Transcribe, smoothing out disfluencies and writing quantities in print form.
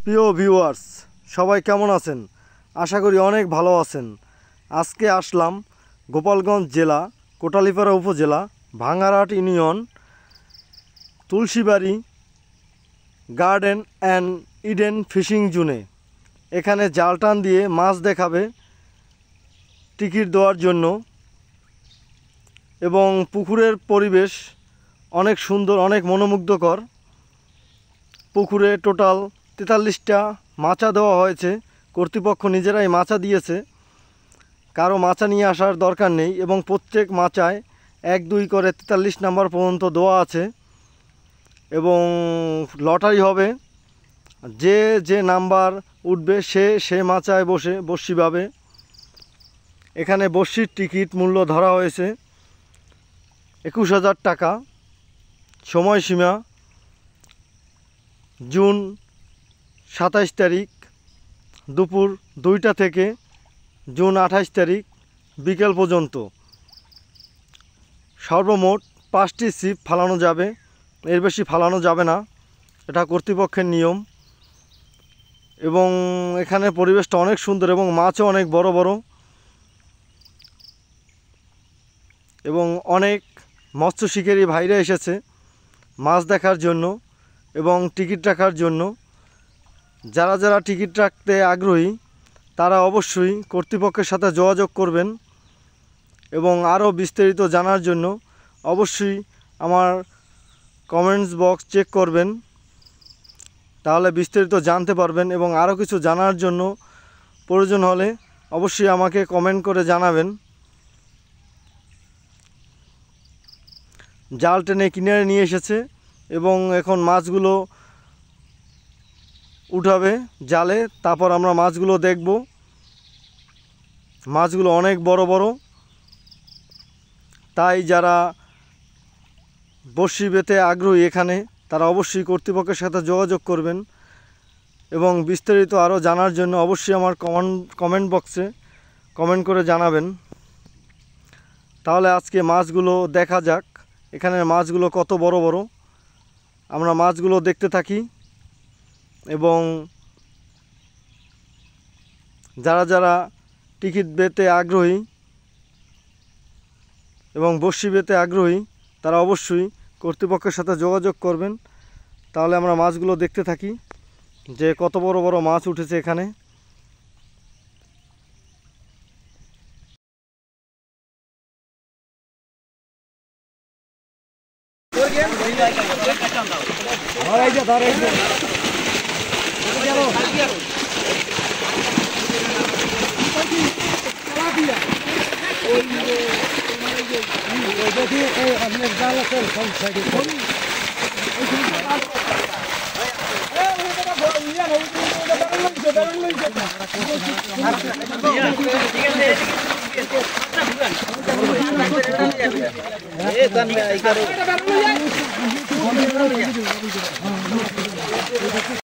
প্রিয় ভিউয়ার্স, সবাই কেমন আছেন? আশা করি অনেক ভালো আছেন। আজকে আসলাম গোপালগঞ্জ জেলা কোটালীপাড়া উপজেলা Bhangarhat union Tulsibari garden and Eden fishing জোনে। এখানে জাল টান দিয়ে মাছ দেখাবে টিকিট দেওয়ার জন্য, এবং পুকুরের পরিবেশ অনেক সুন্দর, অনেক মনোমুগ্ধকর। পুকুরে টোটাল 43টা মাচা দেওয়া হয়েছে। কর্তৃপক্ষ নিজেরাই মাচা দিয়েছে, কারো মাচা নিয়ে আসার দরকার নেই, এবং প্রত্যেক মাচায় 1-2 করে 43 নাম্বার পর্যন্ত দেওয়া আছে, এবং লটারি হবে। যে যে নাম্বার উঠবে সে মাচায় বসে বড়শি পাবে। এখানে বড়শির টিকিট মূল্য ধরা হয়েছে 21,000 টাকা। সময়সীমা জুন 27 তারিখ দুপুর 2টা থেকে জুন 28 তারিখ বিকেল পর্যন্ত। সর্বমোট 5টি ছিপ ফালানো যাবে, এর বেশি ফালানো যাবে না, এটা কর্তৃপক্ষের নিয়ম। এবং এখানে পরিবেশটা অনেক সুন্দর এবং মাছও অনেক বড় বড়, এবং অনেক মৎস্য শিকারী ভাইরা এসেছে মাছ দেখার জন্য এবং টিকিট রাখার জন্য। যারা যারা টিকিট রাখতে আগ্রহী তারা অবশ্যই কর্তৃপক্ষের সাথে যোগাযোগ করবেন, এবং আরও বিস্তারিত জানার জন্য অবশ্যই আমার কমেন্টস বক্স চেক করবেন, তাহলে বিস্তারিত জানতে পারবেন। এবং আরও কিছু জানার জন্য প্রয়োজন হলে অবশ্যই আমাকে কমেন্ট করে জানাবেন। জাল টেনে কিনারে নিয়ে এসেছে এবং এখন মাছগুলো উঠাবে জালে, তারপর আমরা মাছগুলো দেখব। মাছগুলো অনেক বড় বড়, তাই যারা বড়শি পেতে আগ্রহী এখানে তারা অবশ্যই কর্তৃপক্ষের সাথে যোগাযোগ করবেন, এবং বিস্তারিত আরও জানার জন্য অবশ্যই আমার কমেন্ট বক্সে কমেন্ট করে জানাবেন। তাহলে আজকে মাছগুলো দেখা যাক, এখানের মাছগুলো কত বড় বড়। আমরা মাছগুলো দেখতে থাকি, এবং যারা যারা টিকিট পেতে আগ্রহী এবং বড়শি পেতে আগ্রহী তারা অবশ্যই কর্তৃপক্ষের সাথে যোগাযোগ করবেন। তাহলে আমরা মাছগুলো দেখতে থাকি যে কত বড় বড় মাছ উঠেছে এখানে।